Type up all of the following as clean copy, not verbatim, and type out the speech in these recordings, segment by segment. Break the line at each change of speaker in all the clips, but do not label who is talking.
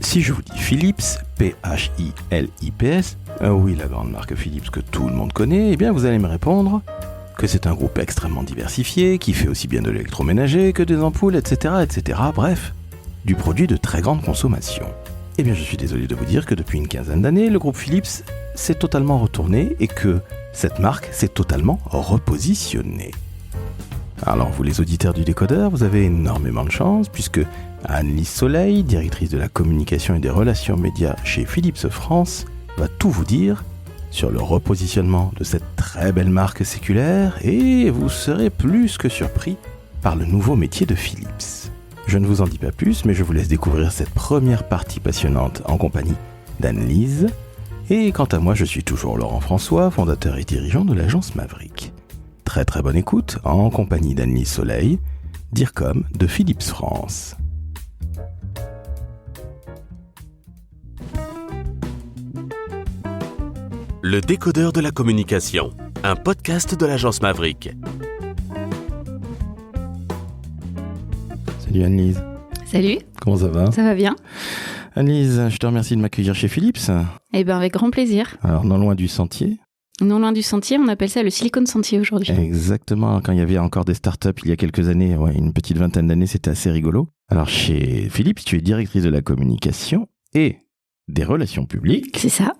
Si je vous dis Philips, P-H-I-L-I-P-S, oui, la grande marque Philips que tout le monde connaît, eh bien vous allez me répondre que c'est un groupe extrêmement diversifié, qui fait aussi bien de l'électroménager que des ampoules, etc., etc. Bref, du produit de très grande consommation. Eh bien, je suis désolé de vous dire que depuis une quinzaine d'années, le groupe Philips s'est totalement retourné et que cette marque s'est totalement repositionnée. Alors, vous les auditeurs du Décodeur, vous avez énormément de chance puisque Anne-Lise Soleil, directrice de la communication et des relations médias chez Philips France, va tout vous dire sur le repositionnement de cette très belle marque séculaire et vous serez plus que surpris par le nouveau métier de Philips. Je ne vous en dis pas plus, mais je vous laisse découvrir cette première partie passionnante en compagnie d'Anne-Lise. Et quant à moi, je suis toujours Laurent François, fondateur et dirigeant de l'agence Maverick. Très très bonne écoute en compagnie d'Anne-Lise Soleil, DIRCOM de Philips France.
Le Décodeur de la communication, un podcast de l'agence Maverick.
Salut Anne-Lise.
Salut.
Comment ça va ?
Ça va bien.
Anne-Lise, je te remercie de m'accueillir chez Philips.
Eh bien, avec grand plaisir.
Alors, non loin du sentier.
Non loin du sentier, on appelle ça le Silicon Sentier aujourd'hui.
Exactement, quand il y avait encore des startups il y a quelques années, une petite vingtaine d'années, c'était assez rigolo. Alors, chez Philips, tu es directrice de la communication et des relations publiques.
C'est ça.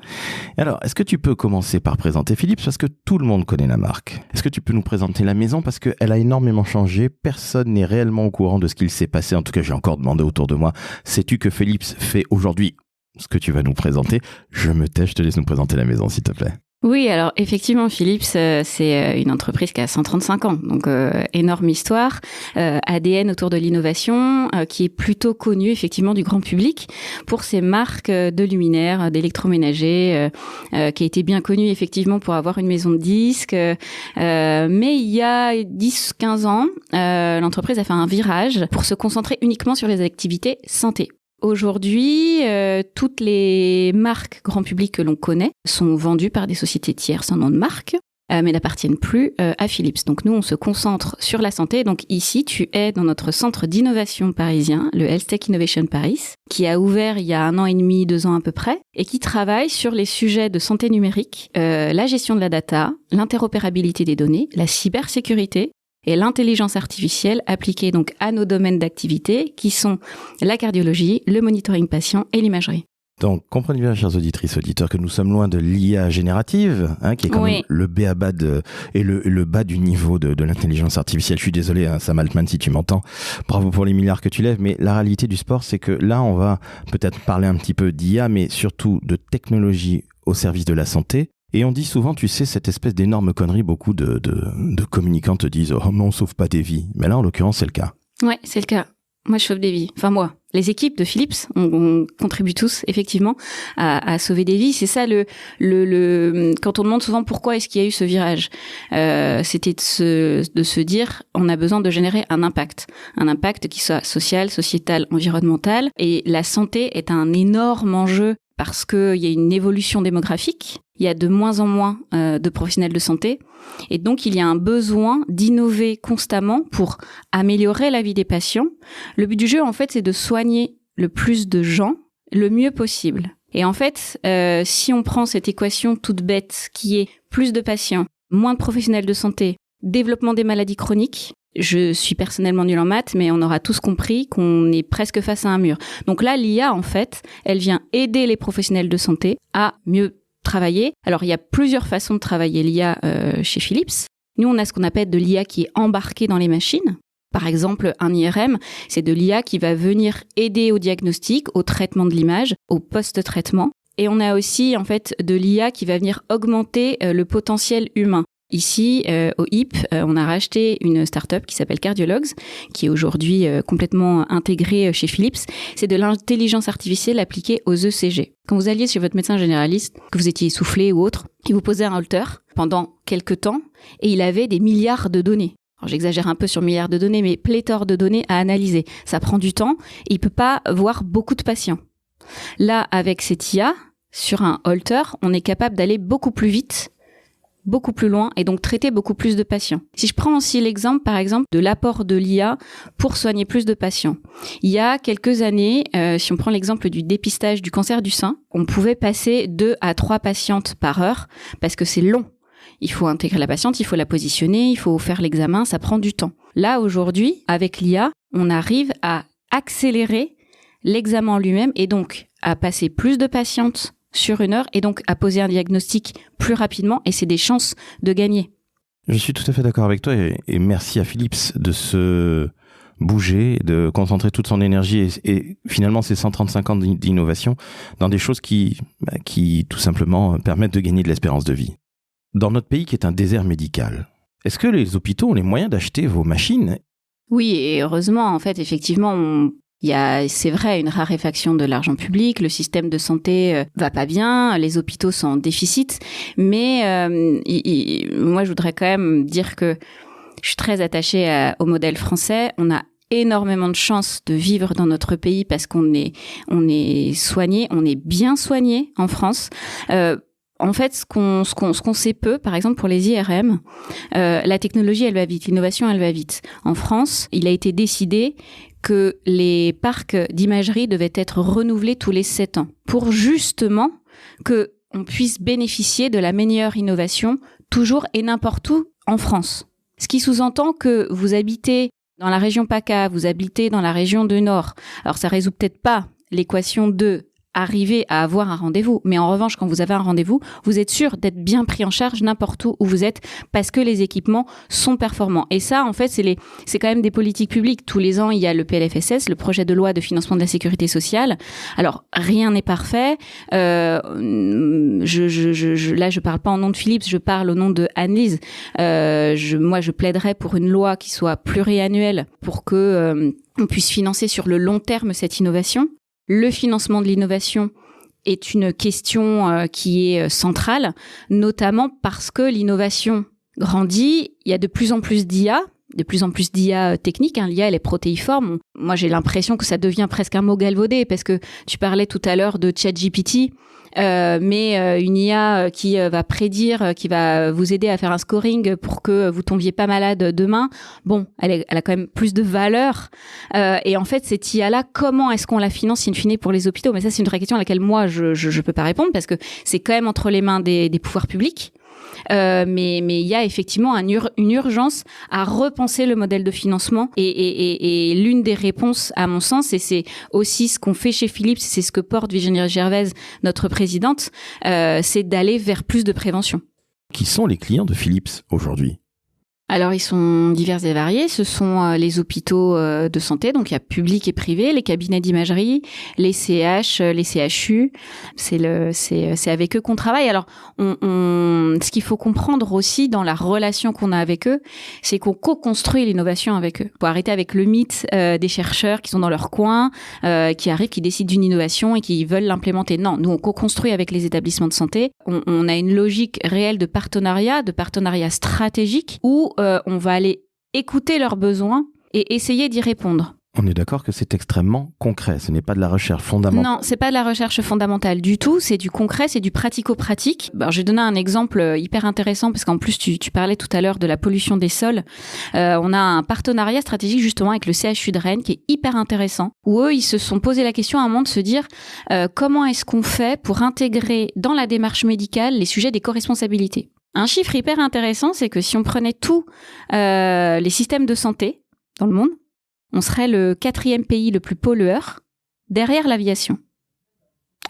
Alors, est-ce que tu peux commencer par présenter Philips parce que tout le monde connaît la marque. Est-ce que tu peux nous présenter la maison parce qu'elle a énormément changé, personne n'est réellement au courant de ce qu'il s'est passé, en tout cas j'ai encore demandé autour de moi, sais-tu que Philips fait aujourd'hui ce que tu vas nous présenter ? Je me tais, je te laisse nous présenter la maison s'il te plaît.
Oui, alors effectivement, Philips, c'est une entreprise qui a 135 ans, donc énorme histoire, ADN autour de l'innovation, qui est plutôt connue effectivement du grand public pour ses marques de luminaires, d'électroménagers, qui a été bien connue effectivement pour avoir une maison de disques. Mais il y a 10-15 ans, l'entreprise a fait un virage pour se concentrer uniquement sur les activités santé. Aujourd'hui, toutes les marques grand public que l'on connaît sont vendues par des sociétés tierces en nom de marque, mais n'appartiennent plus à Philips. Donc nous, on se concentre sur la santé. Donc ici, tu es dans notre centre d'innovation parisien, le Health Tech Innovation Paris, qui a ouvert il y a 1 an et demi, 2 ans à peu près, et qui travaille sur les sujets de santé numérique, la gestion de la data, l'interopérabilité des données, la cybersécurité, et l'intelligence artificielle appliquée donc à nos domaines d'activité qui sont la cardiologie, le monitoring patient et l'imagerie.
Donc, comprenez bien, chers auditrices, auditeurs, que nous sommes loin de l'IA générative, qui est quand même le b.a.-ba et le bas du niveau de l'intelligence artificielle. Je suis désolé, Sam Altman, si tu m'entends. Bravo pour les milliards que tu lèves. Mais la réalité du sport, c'est que là, on va peut-être parler un petit peu d'IA, mais surtout de technologie au service de la santé. Et on dit souvent, tu sais, cette espèce d'énorme connerie, beaucoup de communicants te disent « Oh, mais on sauve pas des vies ». Mais là, en l'occurrence, c'est le cas. Ouais,
c'est le cas. Moi, je sauve des vies. Enfin, moi. Les équipes de Philips, on contribue tous, effectivement, à sauver des vies. C'est ça quand on demande souvent pourquoi est-ce qu'il y a eu ce virage. C'était de se dire, on a besoin de générer un impact qui soit social, sociétal, environnemental. Et la santé est un énorme enjeu parce qu'il y a une évolution démographique. Il y a de moins en moins de professionnels de santé. Et donc, il y a un besoin d'innover constamment pour améliorer la vie des patients. Le but du jeu, en fait, c'est de soigner le plus de gens le mieux possible. Et en fait, si on prend cette équation toute bête qui est plus de patients, moins de professionnels de santé, développement des maladies chroniques, je suis personnellement nulle en maths, mais on aura tous compris qu'on est presque face à un mur. Donc là, l'IA, en fait, elle vient aider les professionnels de santé à mieux travailler. Alors, il y a plusieurs façons de travailler l'IA chez Philips. Nous, on a ce qu'on appelle de l'IA qui est embarquée dans les machines. Par exemple, un IRM, c'est de l'IA qui va venir aider au diagnostic, au traitement de l'image, au post-traitement. Et on a aussi, en fait, de l'IA qui va venir augmenter le potentiel humain. Ici, au HIP, on a racheté une start-up qui s'appelle Cardiologs, qui est aujourd'hui complètement intégrée chez Philips. C'est de l'intelligence artificielle appliquée aux ECG. Quand vous alliez chez votre médecin généraliste, que vous étiez essoufflé ou autre, il vous posait un holter pendant quelques temps et il avait des milliards de données. Alors, j'exagère un peu sur milliards de données, mais pléthore de données à analyser. Ça prend du temps et il peut pas voir beaucoup de patients. Là, avec cette IA, sur un holter, on est capable d'aller beaucoup plus vite, beaucoup plus loin et donc traiter beaucoup plus de patients. Si je prends aussi l'exemple, par exemple, de l'apport de l'IA pour soigner plus de patients. Il y a quelques années, si on prend l'exemple du dépistage du cancer du sein, on pouvait passer 2 à 3 patientes par heure parce que c'est long. Il faut intégrer la patiente, il faut la positionner, il faut faire l'examen, ça prend du temps. Là, aujourd'hui, avec l'IA, on arrive à accélérer l'examen en lui-même et donc à passer plus de patientes sur 1 heure et donc à poser un diagnostic plus rapidement et c'est des chances de gagner.
Je suis tout à fait d'accord avec toi et merci à Philips de se bouger, de concentrer toute son énergie et finalement ces 135 ans d'innovation dans des choses qui tout simplement permettent de gagner de l'espérance de vie. Dans notre pays qui est un désert médical, est-ce que les hôpitaux ont les moyens d'acheter vos machines ?
Oui, et heureusement, en fait, effectivement, il y a, c'est vrai, une raréfaction de l'argent public, le système de santé va pas bien, les hôpitaux sont en déficit, mais moi je voudrais quand même dire que je suis très attachée au modèle français. On a énormément de chance de vivre dans notre pays parce qu'on est soigné, on est bien soigné en France. En fait, ce qu'on sait peu, par exemple pour les IRM, la technologie elle va vite, l'innovation elle va vite. En France, il a été décidé que les parcs d'imagerie devaient être renouvelés tous les 7 ans pour justement que on puisse bénéficier de la meilleure innovation toujours et n'importe où en France. Ce qui sous-entend que vous habitez dans la région PACA, vous habitez dans la région de Nord. Alors ça résout peut-être pas l'équation de arriver à avoir un rendez-vous. Mais en revanche, quand vous avez un rendez-vous, vous êtes sûr d'être bien pris en charge n'importe où vous êtes parce que les équipements sont performants. Et ça, en fait, c'est quand même des politiques publiques. Tous les ans, il y a le PLFSS, le projet de loi de financement de la sécurité sociale. Alors, rien n'est parfait. Là, je parle pas en nom de Philips, je parle au nom de Anne-Lise. Moi, je plaiderais pour une loi qui soit pluriannuelle pour que on puisse financer sur le long terme cette innovation. Le financement de l'innovation est une question qui est centrale, notamment parce que l'innovation grandit, il y a de plus en plus d'IA techniques, l'IA elle est protéiforme. Moi j'ai l'impression que ça devient presque un mot galvaudé parce que tu parlais tout à l'heure de ChatGPT, mais une IA qui va prédire, qui va vous aider à faire un scoring pour que vous tombiez pas malade demain. Bon, elle a quand même plus de valeur. Et en fait, cette IA-là, comment est-ce qu'on la finance in fine pour les hôpitaux ? Mais ça, c'est une vraie question à laquelle moi, je peux pas répondre parce que c'est quand même entre les mains des pouvoirs publics. Mais il y a effectivement une urgence à repenser le modèle de financement et l'une des réponses à mon sens, et c'est aussi ce qu'on fait chez Philips, c'est ce que porte Virginie Gervaise, notre présidente, c'est d'aller vers plus de prévention.
Qui sont les clients de Philips aujourd'hui ?
Alors, ils sont divers et variés. Ce sont les hôpitaux de santé, donc il y a public et privé, les cabinets d'imagerie, les CH, les CHU. C'est avec eux qu'on travaille. Alors, ce qu'il faut comprendre aussi dans la relation qu'on a avec eux, c'est qu'on co-construit l'innovation avec eux. Faut arrêter avec le mythe des chercheurs qui sont dans leur coin, qui arrivent, qui décident d'une innovation et qui veulent l'implémenter. Non, nous on co-construit avec les établissements de santé. On a une logique réelle de partenariat stratégique où on va aller écouter leurs besoins et essayer d'y répondre.
On est d'accord que c'est extrêmement concret, ce n'est pas de la recherche fondamentale.
Non, c'est pas de la recherche fondamentale du tout, c'est du concret, c'est du pratico-pratique. Alors, je vais donner un exemple hyper intéressant parce qu'en plus tu parlais tout à l'heure de la pollution des sols. On a un partenariat stratégique justement avec le CHU de Rennes qui est hyper intéressant, où eux ils se sont posé la question à un moment de se dire comment est-ce qu'on fait pour intégrer dans la démarche médicale les sujets d'éco-responsabilité. Un chiffre hyper intéressant, c'est que si on prenait tous les systèmes de santé dans le monde, on serait le 4e pays le plus pollueur derrière l'aviation.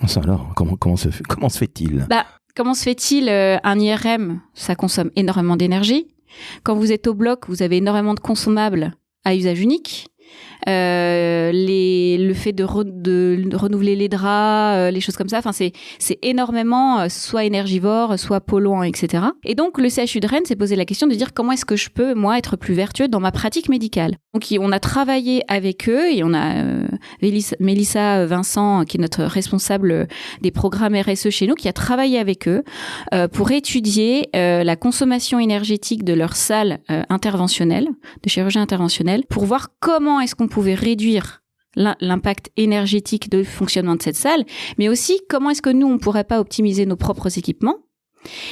Ça alors, comment se fait-il ?
Comment se fait-il un IRM, ça consomme énormément d'énergie. Quand vous êtes au bloc, vous avez énormément de consommables à usage unique. Le fait de renouveler les draps, les choses comme ça, enfin c'est énormément soit énergivore, soit polluant, etc. Et donc le CHU de Rennes s'est posé la question de dire comment est-ce que je peux moi être plus vertueux dans ma pratique médicale. Donc on a travaillé avec eux et on a Mélissa Vincent qui est notre responsable des programmes RSE chez nous qui a travaillé avec eux pour étudier la consommation énergétique de leur salle interventionnelle, de chirurgie interventionnelle, pour voir comment est-ce qu'on pouvait réduire l'impact énergétique de fonctionnement de cette salle, mais aussi comment est-ce que nous, on pourrait pas optimiser nos propres équipements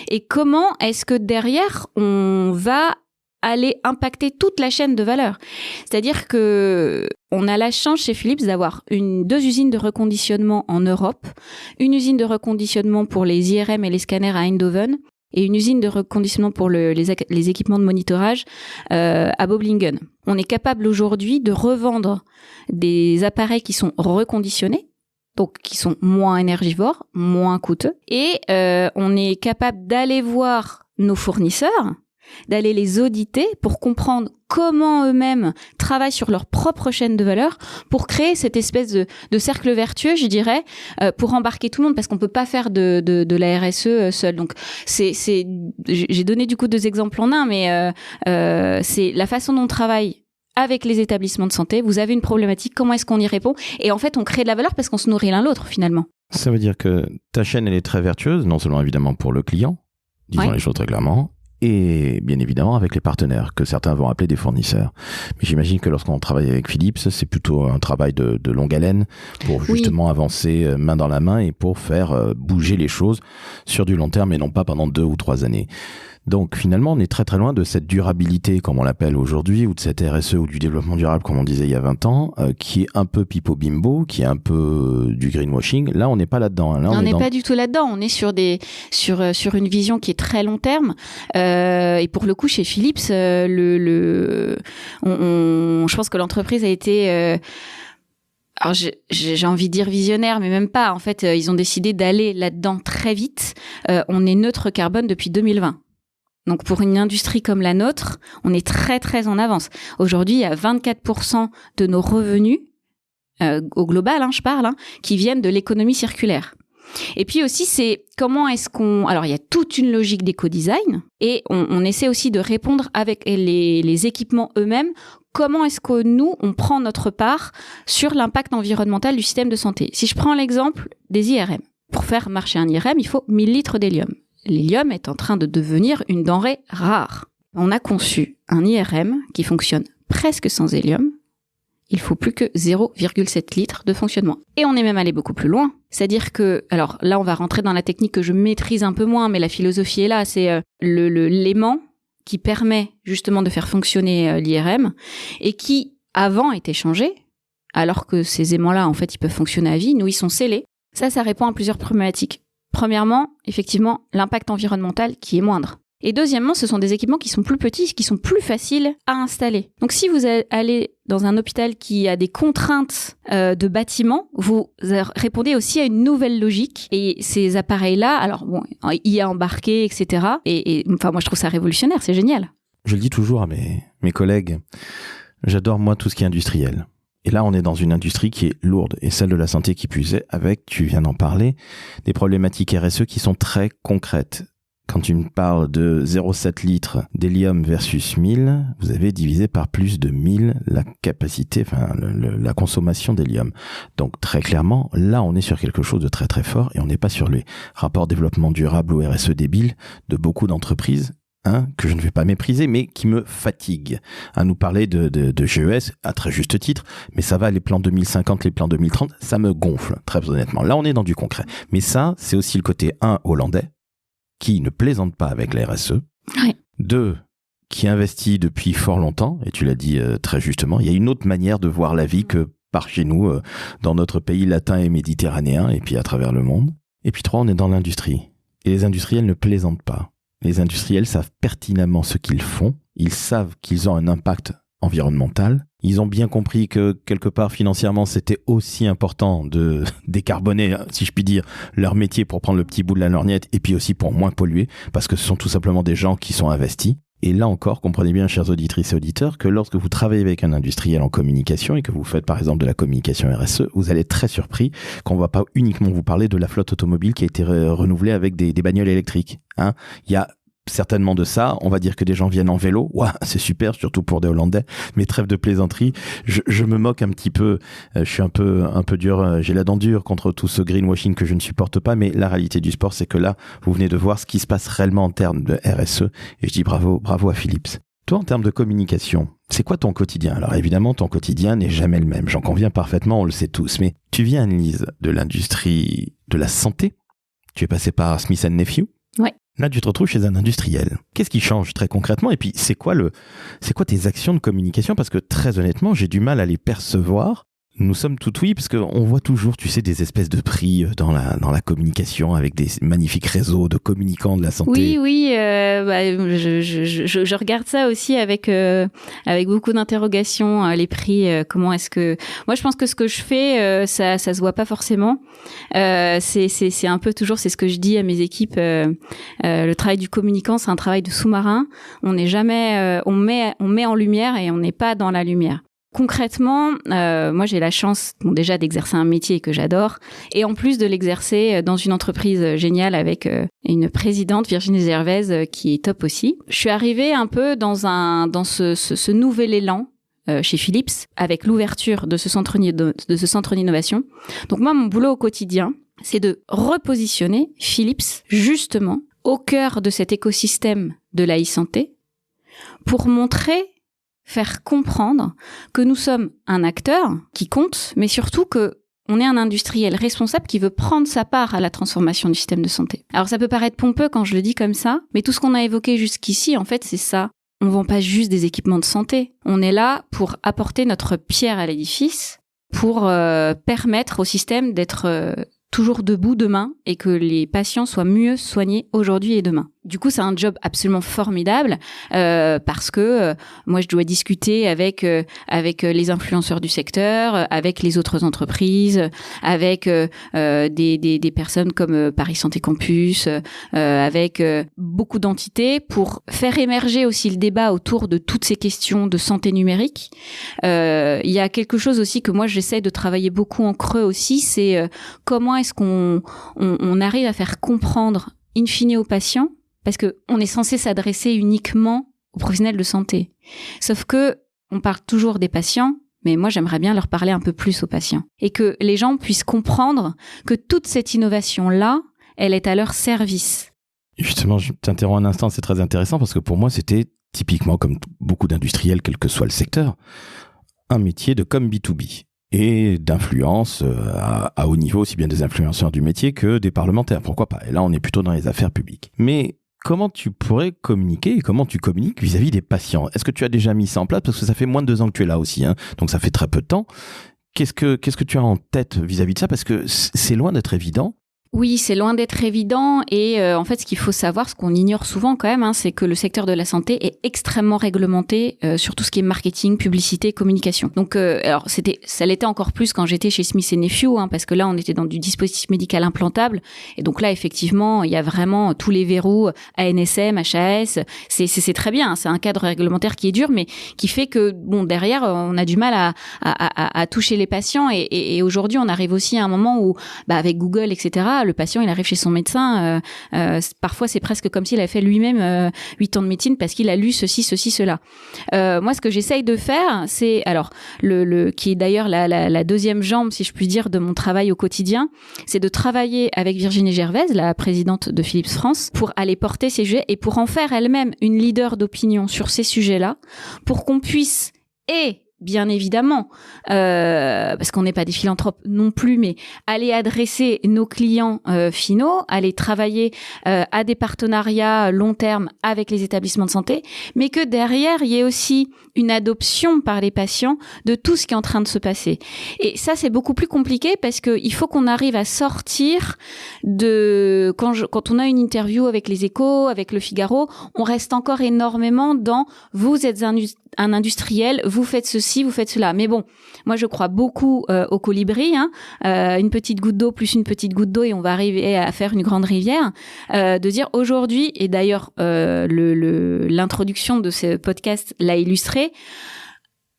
Et comment est-ce que derrière, on va aller impacter toute la chaîne de valeur. C'est-à-dire que on a la chance chez Philips d'avoir 2 usines de reconditionnement en Europe, une usine de reconditionnement pour les IRM et les scanners à Eindhoven, et une usine de reconditionnement pour les équipements de monitorage à Böblingen. On est capable aujourd'hui de revendre des appareils qui sont reconditionnés, donc qui sont moins énergivores, moins coûteux, et on est capable d'aller voir nos fournisseurs, d'aller les auditer pour comprendre comment eux-mêmes travaillent sur leur propre chaîne de valeur pour créer cette espèce de cercle vertueux, je dirais, pour embarquer tout le monde, parce qu'on peut pas faire de la RSE seul. Donc j'ai donné du coup 2 exemples en un, mais c'est la façon dont on travaille avec les établissements de santé. Vous avez une problématique, comment est-ce qu'on y répond? Et en fait, on crée de la valeur parce qu'on se nourrit l'un l'autre finalement.
Ça veut dire que ta chaîne, elle est très vertueuse, non seulement évidemment pour le client, disons les choses très clairement, et bien évidemment avec les partenaires, que certains vont appeler des fournisseurs. Mais j'imagine que lorsqu'on travaille avec Philips, c'est plutôt un travail de longue haleine pour justement avancer main dans la main et pour faire bouger les choses sur du long terme et non pas pendant 2 ou 3 années. Donc finalement, on est très très loin de cette durabilité, comme on l'appelle aujourd'hui, ou de cette RSE ou du développement durable, comme on disait il y a 20 ans, qui est un peu pipeau bimbo, qui est un peu du greenwashing. Là, on n'est pas là-dedans. Hein. Là,
on n'est pas du tout là-dedans. On est sur une vision qui est très long terme. Et pour le coup, chez Philips, je pense que l'entreprise a été... alors j'ai envie de dire visionnaire, mais même pas. En fait, ils ont décidé d'aller là-dedans très vite. On est neutre carbone depuis 2020. Donc pour une industrie comme la nôtre, on est très très en avance. Aujourd'hui, il y a 24% de nos revenus, au global, je parle, qui viennent de l'économie circulaire. Et puis aussi, c'est comment est-ce qu'on... Alors, il y a toute une logique d'éco-design et on essaie aussi de répondre avec les équipements eux-mêmes. Comment est-ce que nous, on prend notre part sur l'impact environnemental du système de santé? Si je prends l'exemple des IRM. Pour faire marcher un IRM, il faut 1000 litres d'hélium. L'hélium est en train de devenir une denrée rare. On a conçu un IRM qui fonctionne presque sans hélium. Il faut plus que 0,7 litres de fonctionnement. Et on est même allé beaucoup plus loin. C'est-à-dire que, alors là, on va rentrer dans la technique que je maîtrise un peu moins, mais la philosophie est là. C'est l'aimant qui permet justement de faire fonctionner l'IRM et qui, avant, était changé, alors que ces aimants-là, en fait, ils peuvent fonctionner à vie. Nous, ils sont scellés. Ça répond à plusieurs problématiques. Premièrement, effectivement, l'impact environnemental qui est moindre. Et deuxièmement, ce sont des équipements qui sont plus petits, qui sont plus faciles à installer. Donc si vous allez dans un hôpital qui a des contraintes de bâtiment, vous répondez aussi à une nouvelle logique. Et ces appareils-là, alors bon, IA embarqué, etc. Et enfin, moi je trouve ça révolutionnaire, c'est génial.
Je le dis toujours à mes collègues, j'adore moi tout ce qui est industriel. Et là, on est dans une industrie qui est lourde, et celle de la santé qui puise avec, tu viens d'en parler, des problématiques RSE qui sont très concrètes. Quand tu me parles de 0,7 litres d'hélium versus 1000, vous avez divisé par plus de 1000 la capacité, la consommation d'hélium. Donc très clairement, là, on est sur quelque chose de très très fort, et on n'est pas sur les rapports développement durable ou RSE débiles de beaucoup d'entreprises, que je ne vais pas mépriser, mais qui me fatigue à nous parler de GES, à très juste titre, mais ça va, les plans 2050, les plans 2030, ça me gonfle, très honnêtement. Là, on est dans du concret. Mais ça, c'est aussi le côté, hollandais, qui ne plaisante pas avec la RSE.
Ouais.
2, qui investit depuis fort longtemps, et tu l'as dit très justement, il y a une autre manière de voir la vie que par chez nous, dans notre pays latin et méditerranéen, et puis à travers le monde. Et puis 3, on est dans l'industrie. Et les industriels ne plaisantent pas. Les industriels savent pertinemment ce qu'ils font. Ils savent qu'ils ont un impact environnemental. Ils ont bien compris que quelque part financièrement, c'était aussi important de décarboner, si je puis dire, leur métier pour prendre le petit bout de la lorgnette et puis aussi pour moins polluer, parce que ce sont tout simplement des gens qui sont investis. Et là encore, comprenez bien, chers auditrices et auditeurs, que lorsque vous travaillez avec un industriel en communication et que vous faites par exemple de la communication RSE, vous allez être très surpris qu'on ne va pas uniquement vous parler de la flotte automobile qui a été renouvelée avec des bagnoles électriques. Il y a certainement de ça, on va dire que des gens viennent en vélo, c'est super, surtout pour des Hollandais, mais trêve de plaisanterie, je me moque un petit peu, je suis un peu dur, j'ai la dent dure contre tout ce greenwashing que je ne supporte pas, mais la réalité du sport, c'est que là, vous venez de voir ce qui se passe réellement en termes de RSE, et je dis bravo à Philips. Toi, en termes de communication, c'est quoi ton quotidien? Alors évidemment, ton quotidien n'est jamais le même, j'en conviens parfaitement, on le sait tous, mais tu viens, Annelise, de l'industrie de la santé, tu es passé par Smith & Nephew.
Ouais.
Là, tu te retrouves chez un industriel. Qu'est-ce qui change très concrètement? Et puis, c'est quoi tes actions de communication? Parce que très honnêtement, j'ai du mal à les percevoir. Nous sommes tout oui, parce qu'on voit toujours, tu sais, des espèces de prix dans la communication avec des magnifiques réseaux de communicants de la santé.
Oui, je regarde ça aussi avec beaucoup d'interrogations, les prix, comment est-ce que... Moi, je pense que ce que je fais, ça se voit pas forcément. C'est un peu toujours, c'est ce que je dis à mes équipes, le travail du communicant, c'est un travail de sous-marin. On n'est jamais... on met en lumière et on n'est pas dans la lumière. Concrètement, moi j'ai la chance déjà d'exercer un métier que j'adore et en plus de l'exercer dans une entreprise géniale avec une présidente, Virginie Gervaise, qui est top aussi. Je suis arrivée un peu dans ce nouvel élan chez Philips avec l'ouverture de ce centre d'innovation. Donc moi, mon boulot au quotidien, c'est de repositionner Philips justement au cœur de cet écosystème de la e-santé pour faire comprendre que nous sommes un acteur qui compte, mais surtout que on est un industriel responsable qui veut prendre sa part à la transformation du système de santé. Alors ça peut paraître pompeux quand je le dis comme ça, mais tout ce qu'on a évoqué jusqu'ici, en fait, c'est ça. On vend pas juste des équipements de santé. On est là pour apporter notre pierre à l'édifice, pour permettre au système d'être toujours debout demain et que les patients soient mieux soignés aujourd'hui et demain. Du coup, c'est un job absolument formidable parce que moi, je dois discuter avec les influenceurs du secteur, avec les autres entreprises, avec des personnes comme Paris Santé Campus, avec beaucoup d'entités pour faire émerger aussi le débat autour de toutes ces questions de santé numérique. Il y a quelque chose aussi que moi, j'essaie de travailler beaucoup en creux aussi, c'est comment est-ce qu'on arrive à faire comprendre in fine aux patients, parce que on est censé s'adresser uniquement aux professionnels de santé. Sauf que on parle toujours des patients, mais moi j'aimerais bien leur parler un peu plus aux patients et que les gens puissent comprendre que toute cette innovation-là, elle est à leur service.
Justement, je t'interromps un instant, c'est très intéressant parce que pour moi c'était typiquement comme beaucoup d'industriels, quel que soit le secteur, un métier de com B2B. Et d'influence à haut niveau, aussi bien des influenceurs du métier que des parlementaires, pourquoi pas. Et là, on est plutôt dans les affaires publiques. Mais comment tu pourrais communiquer et comment tu communiques vis-à-vis des patients? Est-ce que tu as déjà mis ça en place? Parce que ça fait moins de 2 ans que tu es là aussi, hein, donc ça fait très peu de temps. Qu'est-ce que tu as en tête vis-à-vis de ça? Parce que c'est loin d'être évident.
Oui, c'est loin d'être évident et en fait, ce qu'il faut savoir, ce qu'on ignore souvent quand même, hein, c'est que le secteur de la santé est extrêmement réglementé sur tout ce qui est marketing, publicité, communication. Donc, alors ça l'était encore plus quand j'étais chez Smith & Nephew, hein, parce que là, on était dans du dispositif médical implantable et donc là, effectivement, il y a vraiment tous les verrous ANSM, HAS. C'est très bien, hein, c'est un cadre réglementaire qui est dur, mais qui fait que bon, derrière, on a du mal à toucher les patients et aujourd'hui, on arrive aussi à un moment où, avec Google, etc. Le patient, il arrive chez son médecin. Parfois, c'est presque comme s'il avait fait lui-même 8 ans de médecine parce qu'il a lu ceci, cela. Moi, ce que j'essaye de faire, c'est alors qui est d'ailleurs la deuxième jambe, si je puis dire, de mon travail au quotidien, c'est de travailler avec Virginie Gervaise, la présidente de Philips France, pour aller porter ces sujets et pour en faire elle-même une leader d'opinion sur ces sujets-là, pour qu'on puisse bien évidemment, parce qu'on n'est pas des philanthropes non plus, mais aller adresser nos clients finaux, aller travailler à des partenariats long terme avec les établissements de santé, mais que derrière, il y ait aussi une adoption par les patients de tout ce qui est en train de se passer. Et ça, c'est beaucoup plus compliqué parce que il faut qu'on arrive à sortir de... Quand on a une interview avec les Échos, avec le Figaro, on reste encore énormément dans « vous êtes un industriel, vous faites ceci, vous faites cela ». Mais bon, moi je crois beaucoup au colibri, hein, une petite goutte d'eau plus une petite goutte d'eau et on va arriver à faire une grande rivière. De dire aujourd'hui, et d'ailleurs l'introduction de ce podcast l'a illustré,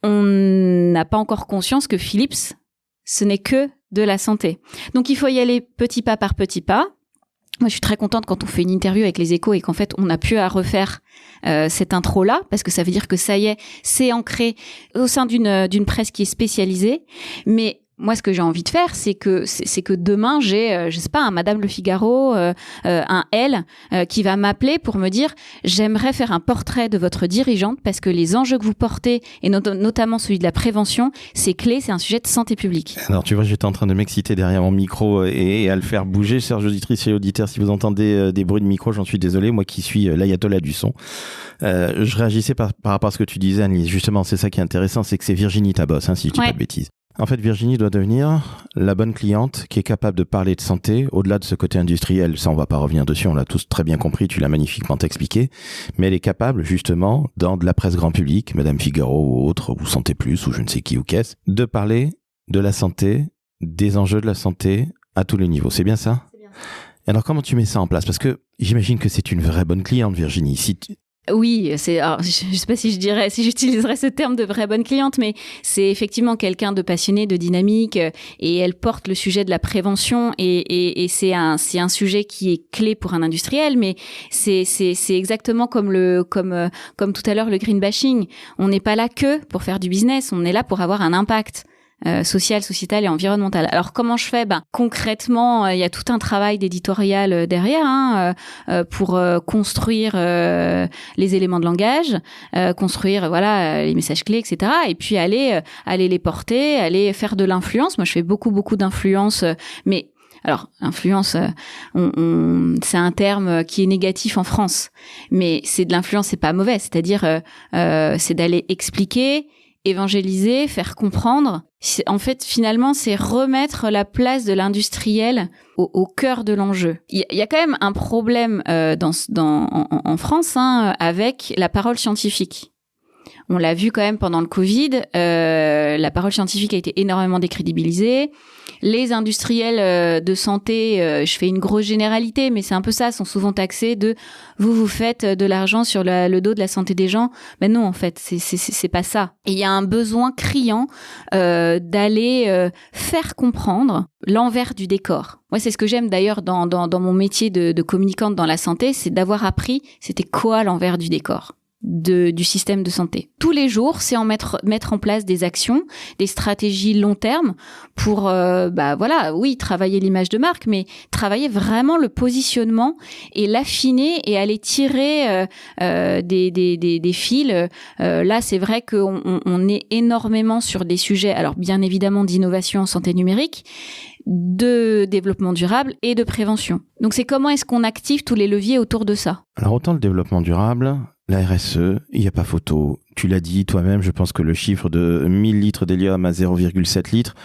on n'a pas encore conscience que Philips, ce n'est que de la santé. Donc il faut y aller petit pas par petit pas. Moi, je suis très contente quand on fait une interview avec les Échos et qu'en fait, on n'a plus à refaire cette intro-là, parce que ça veut dire que ça y est, c'est ancré au sein d'une presse qui est spécialisée. Mais Moi, ce que j'ai envie de faire, c'est que demain, j'ai, je sais pas, un Madame Le Figaro, un Elle, qui va m'appeler pour me dire « J'aimerais faire un portrait de votre dirigeante parce que les enjeux que vous portez, et notamment celui de la prévention, c'est clé, c'est un sujet de santé publique. »
Alors, tu vois, j'étais en train de m'exciter derrière mon micro et à le faire bouger. Chers auditrices et auditeurs, si vous entendez des bruits de micro, j'en suis désolé. Moi qui suis l'ayatollah du son. Je réagissais par rapport à ce que tu disais, Annelise. Justement, c'est ça qui est intéressant, c'est que c'est Virginie ta boss, si je dis pas de bêtises. En fait, Virginie doit devenir la bonne cliente qui est capable de parler de santé au-delà de ce côté industriel. Ça, on va pas revenir dessus, on l'a tous très bien compris, tu l'as magnifiquement expliqué. Mais elle est capable, justement, dans de la presse grand public, Madame Figaro ou autre, ou Santé Plus, ou je ne sais qui ou qu'est-ce, de parler de la santé, des enjeux de la santé à tous les niveaux. C'est bien ça ?
C'est bien.
Alors, comment tu mets ça en place ? Parce que j'imagine que c'est une vraie bonne cliente, Virginie.
Oui, alors, je sais pas si j'utiliserais ce terme de vraie bonne cliente, mais c'est effectivement quelqu'un de passionné, de dynamique, et elle porte le sujet de la prévention, et c'est un sujet qui est clé pour un industriel, mais c'est exactement comme tout à l'heure le green bashing. On n'est pas là que pour faire du business, on est là pour avoir un impact. Social, sociétal et environnemental. Alors comment je fais ? Concrètement, il y a tout un travail d'éditorial derrière pour construire les éléments de langage, construire les messages clés, etc. Et puis aller les porter, aller faire de l'influence. Moi, je fais beaucoup d'influence, mais alors, influence, c'est un terme qui est négatif en France, mais c'est de l'influence, c'est pas mauvais. C'est-à-dire, c'est d'aller expliquer, évangéliser, faire comprendre. En fait, finalement, c'est remettre la place de l'industriel au cœur de l'enjeu. Il y a quand même un problème en France avec la parole scientifique. On l'a vu quand même pendant le Covid, la parole scientifique a été énormément décrédibilisée. Les industriels de santé, je fais une grosse généralité, mais c'est un peu ça, sont souvent taxés de vous faites de l'argent sur le dos de la santé des gens. Ben non, en fait, c'est pas ça. Et il y a un besoin criant d'aller faire comprendre l'envers du décor. Moi, c'est ce que j'aime d'ailleurs dans mon métier de communicante dans la santé, c'est d'avoir appris c'était quoi l'envers du décor du système de santé. Tous les jours, c'est mettre en place des actions, des stratégies long terme pour, travailler l'image de marque, mais travailler vraiment le positionnement et l'affiner et aller tirer des fils. Là, c'est vrai qu'on est énormément sur des sujets, alors bien évidemment d'innovation en santé numérique, de développement durable et de prévention. Donc, c'est comment est-ce qu'on active tous les leviers autour de ça ?
Alors, autant le développement durable, la RSE, il n'y a pas photo. Tu l'as dit toi-même, je pense que le chiffre de 1000 litres d'hélium à 0,7 litres,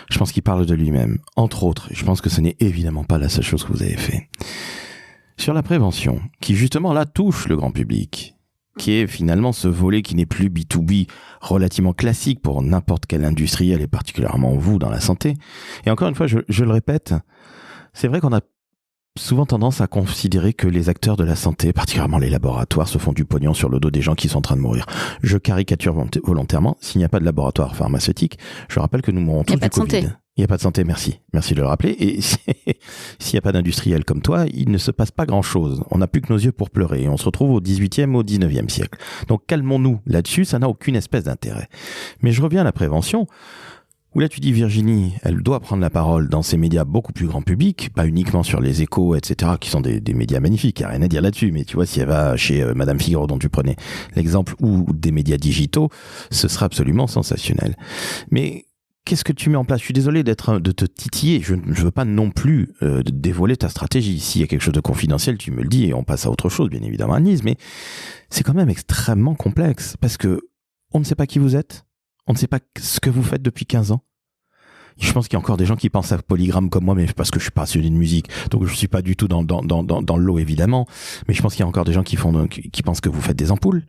je pense qu'il parle de lui-même. Entre autres, je pense que ce n'est évidemment pas la seule chose que vous avez fait. Sur la prévention, qui justement là touche le grand public, qui est finalement ce volet qui n'est plus B2B, relativement classique pour n'importe quel industriel et particulièrement vous dans la santé. Et encore une fois, je le répète, c'est vrai qu'on a souvent tendance à considérer que les acteurs de la santé, particulièrement les laboratoires, se font du pognon sur le dos des gens qui sont en train de mourir. Je caricature volontairement. S'il n'y a pas de laboratoire pharmaceutique, je rappelle que nous mourrons tous du Covid. Il n'y a pas de santé, merci. Merci de le rappeler. Et s'il n'y a pas d'industriel comme toi, il ne se passe pas grand-chose. On n'a plus que nos yeux pour pleurer. Et on se retrouve au 18e, au 19e siècle. Donc calmons-nous là-dessus, ça n'a aucune espèce d'intérêt. Mais je reviens à la prévention. Où là tu dis Virginie, elle doit prendre la parole dans ces médias beaucoup plus grand public, pas uniquement sur les Échos, etc., qui sont des médias magnifiques, il n'y a rien à dire là-dessus, mais tu vois, si elle va chez Madame Figaro dont tu prenais l'exemple, ou des médias digitaux, ce sera absolument sensationnel. Mais qu'est-ce que tu mets en place ? Je suis désolé de te titiller, je ne veux pas non plus dévoiler ta stratégie. S'il y a quelque chose de confidentiel, tu me le dis et on passe à autre chose, bien évidemment, Annelise, mais c'est quand même extrêmement complexe, parce que on ne sait pas qui vous êtes. On ne sait pas ce que vous faites depuis 15 ans. Je pense qu'il y a encore des gens qui pensent à Polygram comme moi, mais parce que je suis passionné de musique, donc je suis pas du tout dans le lot, évidemment. Mais je pense qu'il y a encore des gens qui pensent que vous faites des ampoules.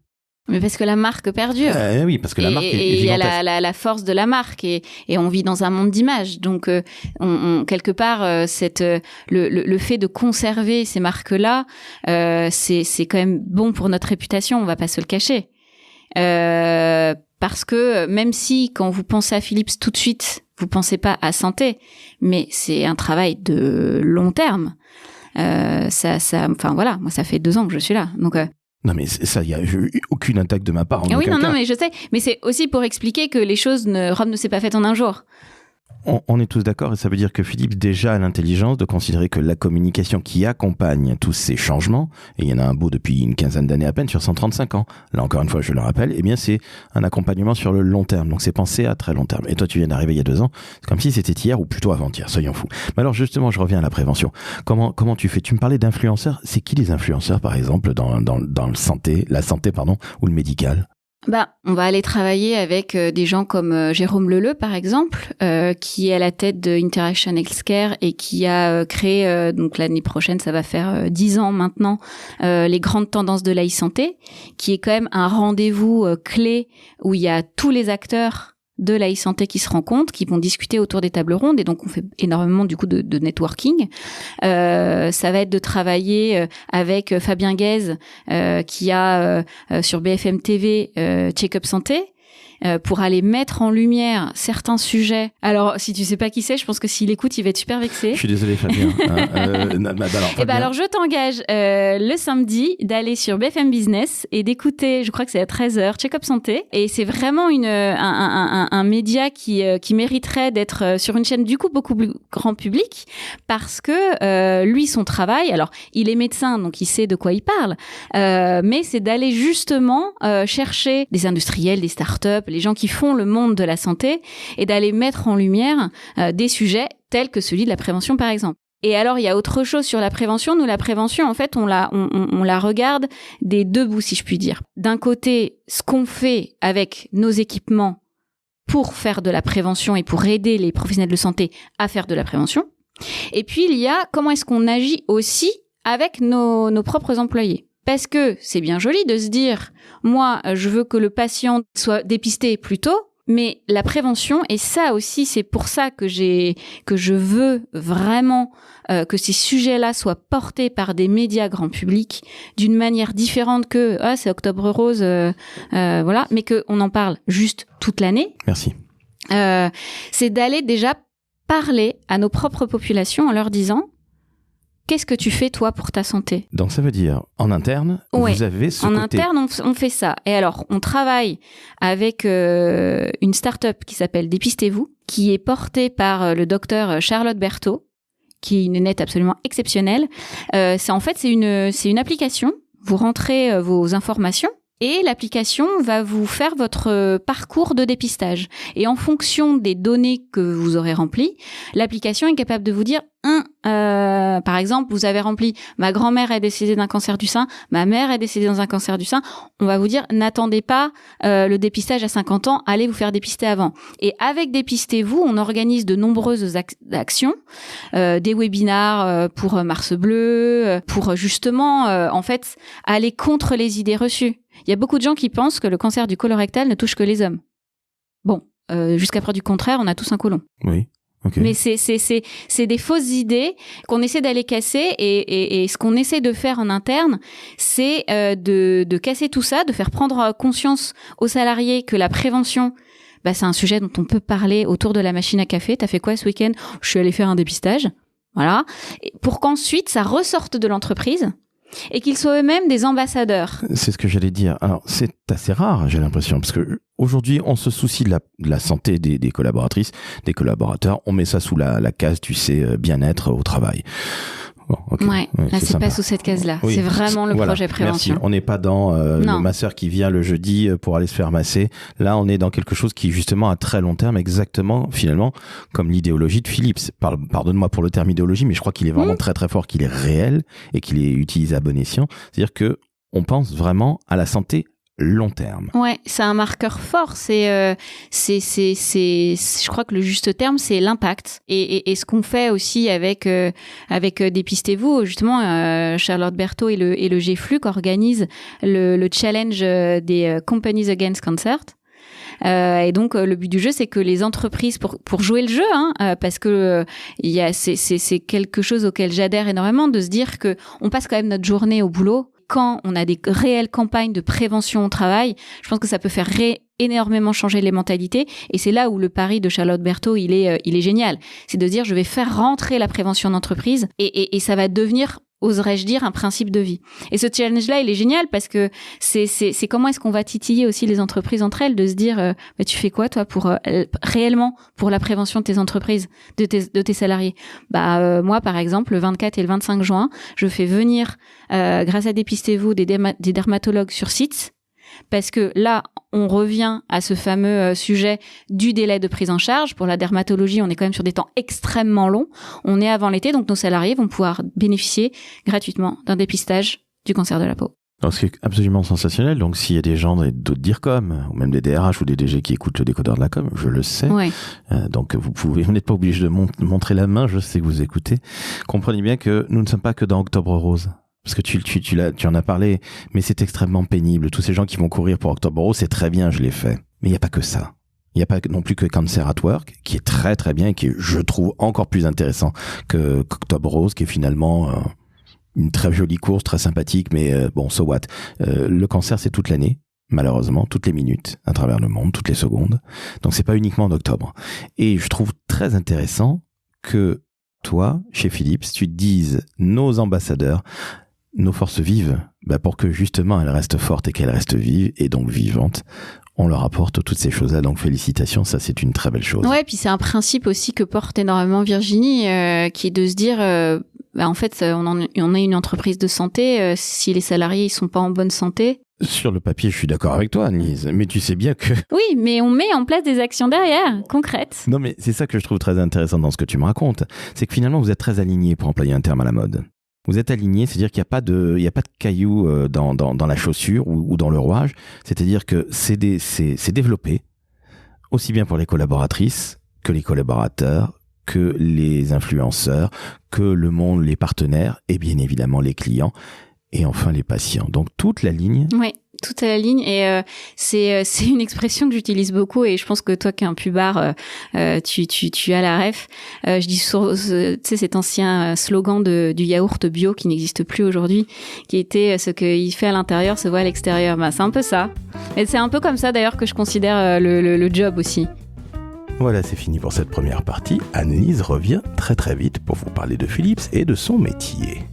Mais parce que la marque perdure.
Oui, parce que la marque est
il y a la force de la marque et on vit dans un monde d'images. Donc, quelque part, le fait de conserver ces marques-là, c'est quand même bon pour notre réputation. On va pas se le cacher. Parce que même si quand vous pensez à Philips tout de suite, vous pensez pas à santé, mais c'est un travail de long terme. Moi ça fait 2 ans que je suis là, donc.
Non mais ça, il y a aucune attaque de ma part.
Oui, non, mais je sais, mais c'est aussi pour expliquer que les choses Rome ne s'est pas faite en un jour.
On est tous d'accord, et ça veut dire que Philips déjà a l'intelligence de considérer que la communication qui accompagne tous ces changements, et il y en a un beau depuis une quinzaine d'années à peine sur 135 ans, là encore une fois je le rappelle, eh bien c'est un accompagnement sur le long terme, donc c'est pensé à très long terme. Et toi tu viens d'arriver il y a 2 ans, c'est comme si c'était hier ou plutôt avant-hier, soyons fous. Mais alors justement je reviens à la prévention. Comment tu fais? Tu me parlais d'influenceurs, c'est qui les influenceurs par exemple dans la santé ou le médical?
On va aller travailler avec des gens comme Jérôme Leleu, par exemple, qui est à la tête de Interaction Healthcare et qui a créé, donc l'année prochaine, ça va faire 10 ans maintenant, les grandes tendances de l'e-santé, qui est quand même un rendez-vous clé où il y a tous les acteurs de l'e-santé qui se rencontrent, qui vont discuter autour des tables rondes, et donc on fait énormément du coup de networking. Ça va être de travailler avec Fabien Guèze, qui a sur BFM TV Check-up Santé, pour aller mettre en lumière certains sujets. Alors, si tu sais pas qui c'est, je pense que s'il écoute, il va être super vexé.
Je suis désolé, Fabien.
Alors, je t'engage le samedi d'aller sur BFM Business et d'écouter, je crois que c'est à 13h, Check-up Santé. Et c'est vraiment un média qui mériterait d'être sur une chaîne du coup beaucoup plus grand public, parce que lui, son travail, alors il est médecin, donc il sait de quoi il parle, mais c'est d'aller justement chercher des industriels, des startups, les gens qui font le monde de la santé, et d'aller mettre en lumière des sujets tels que celui de la prévention, par exemple. Et alors, il y a autre chose sur la prévention. Nous, la prévention, en fait, on la regarde des deux bouts, si je puis dire. D'un côté, ce qu'on fait avec nos équipements pour faire de la prévention et pour aider les professionnels de santé à faire de la prévention. Et puis, il y a comment est-ce qu'on agit aussi avec nos propres employés. Parce que c'est bien joli de se dire, moi, je veux que le patient soit dépisté plus tôt, mais la prévention, et ça aussi, c'est pour ça que je veux vraiment que ces sujets-là soient portés par des médias grand public d'une manière différente que c'est Octobre Rose, voilà, mais qu'on en parle juste toute l'année.
Merci.
C'est d'aller déjà parler à nos propres populations en leur disant, qu'est-ce que tu fais, toi, pour ta santé?
Donc, ça veut dire, en interne, vous avez ce côté...
En interne, on fait ça. Et alors, on travaille avec une start-up qui s'appelle Dépistez-vous, qui est portée par le docteur Charlotte Berthaud, qui est une nénette absolument exceptionnelle. C'est une application. Vous rentrez vos informations, et l'application va vous faire votre parcours de dépistage. Et en fonction des données que vous aurez remplies, l'application est capable de vous dire, par exemple, vous avez rempli « Ma grand-mère est décédée d'un cancer du sein, ma mère est décédée dans un cancer du sein », on va vous dire « N'attendez pas le dépistage à 50 ans, allez vous faire dépister avant ». Et avec Dépistez-vous, on organise de nombreuses actions, des webinars pour Mars Bleu, pour justement, en fait, aller contre les idées reçues. Il y a beaucoup de gens qui pensent que le cancer du colorectal ne touche que les hommes. Bon, jusqu'à preuve du contraire, on a tous un côlon.
Oui. Okay.
Mais c'est des fausses idées qu'on essaie d'aller casser, et ce qu'on essaie de faire en interne, c'est de casser tout ça, de faire prendre conscience aux salariés que la prévention, c'est un sujet dont on peut parler autour de la machine à café. T'as fait quoi ce week-end? Je suis allée faire un dépistage. Voilà. Et pour qu'ensuite ça ressorte de l'entreprise et qu'ils soient eux-mêmes des ambassadeurs.
C'est ce que j'allais dire. Alors, c'est assez rare, j'ai l'impression, parce que aujourd'hui, on se soucie de la santé des collaboratrices, des collaborateurs. On met ça sous la case, tu sais, bien-être au travail. Bon, okay.
Ouais, là c'est pas sous cette case-là. Oui. C'est vraiment le projet prévention.
Merci. On n'est pas dans le masseur qui vient le jeudi pour aller se faire masser. Là, on est dans quelque chose qui justement à très long terme, exactement finalement comme l'idéologie de Philips. Pardonne-moi pour le terme idéologie, mais je crois qu'il est vraiment très très fort, qu'il est réel et qu'il est utilisé à bon escient. C'est-à-dire que on pense vraiment à la santé long terme.
Ouais, c'est un marqueur fort. Je crois que le juste terme, c'est l'impact. Et ce qu'on fait aussi avec Dépistez-vous, justement, Charlotte Berthaud et le GFLUC organisent le challenge des Companies Against Cancer. Et donc le but du jeu, c'est que les entreprises, pour jouer le jeu, parce que c'est quelque chose auquel j'adhère énormément, de se dire que on passe quand même notre journée au boulot. Quand on a des réelles campagnes de prévention au travail, je pense que ça peut faire énormément changer les mentalités. Et c'est là où le pari de Charlotte Berthaud, il est génial. C'est de dire, je vais faire rentrer la prévention d'entreprise et ça va devenir oserais-je dire, un principe de vie. Et ce challenge-là, il est génial parce que c'est comment est-ce qu'on va titiller aussi les entreprises entre elles, de se dire, tu fais quoi, toi, pour réellement, pour la prévention de tes entreprises, de tes salariés? Moi, par exemple, le 24 et le 25 juin, je fais venir, grâce à Dépistez-vous, des dermatologues sur site. Parce que là, on revient à ce fameux sujet du délai de prise en charge. Pour la dermatologie, on est quand même sur des temps extrêmement longs. On est avant l'été, donc nos salariés vont pouvoir bénéficier gratuitement d'un dépistage du cancer de la peau.
Alors, ce qui est absolument sensationnel, donc s'il y a des gens d'autres DIRCOM, ou même des DRH ou des DG qui écoutent le décodeur de la com, je le sais.
Ouais.
Donc vous n'êtes pas obligé de montrer la main, je sais que vous écoutez. Comprenez bien que nous ne sommes pas que dans Octobre Rose. Parce que tu en as parlé, mais c'est extrêmement pénible. Tous ces gens qui vont courir pour Octobre Rose, c'est très bien, je l'ai fait. Mais il n'y a pas que ça. Il n'y a pas non plus que Cancer at Work, qui est très très bien et qui est, je trouve, encore plus intéressant qu'Octobre Rose, qui est finalement une très jolie course, très sympathique, mais bon, so what. Le cancer, c'est toute l'année, malheureusement, toutes les minutes, à travers le monde, toutes les secondes. Donc c'est pas uniquement en octobre. Et je trouve très intéressant que toi, chez Philips, tu te dises, nos ambassadeurs, nos forces vives, pour que justement elles restent fortes et qu'elles restent vives et donc vivantes, on leur apporte toutes ces choses-là. Donc félicitations, ça c'est une très belle chose.
Ouais, puis c'est un principe aussi que porte énormément Virginie, qui est de se dire, en fait, on est une entreprise de santé. Si les salariés ils sont pas en bonne santé.
Sur le papier, je suis d'accord avec toi, Annelise, mais tu sais bien que...
Oui, mais on met en place des actions derrière, concrètes.
Non, mais c'est ça que je trouve très intéressant dans ce que tu me racontes. C'est que finalement, vous êtes très alignés, pour employer un terme à la mode. Vous êtes alignés, c'est-à-dire qu'il n'y a pas de cailloux dans la chaussure ou dans le rouage. C'est-à-dire que c'est développé, aussi bien pour les collaboratrices que les collaborateurs, que les influenceurs, que le monde, les partenaires et bien évidemment les clients. Et enfin les patients. Donc toute la ligne. Oui,
toute la ligne. Et c'est une expression que j'utilise beaucoup. Et je pense que toi qui es un pubard, tu as la ref. Je dis tu sais, cet ancien slogan du yaourt bio qui n'existe plus aujourd'hui, qui était ce qu'il fait à l'intérieur se voit à l'extérieur. C'est un peu ça. Et c'est un peu comme ça d'ailleurs que je considère le job aussi.
Voilà, c'est fini pour cette première partie. Annelise revient très très vite pour vous parler de Philips et de son métier.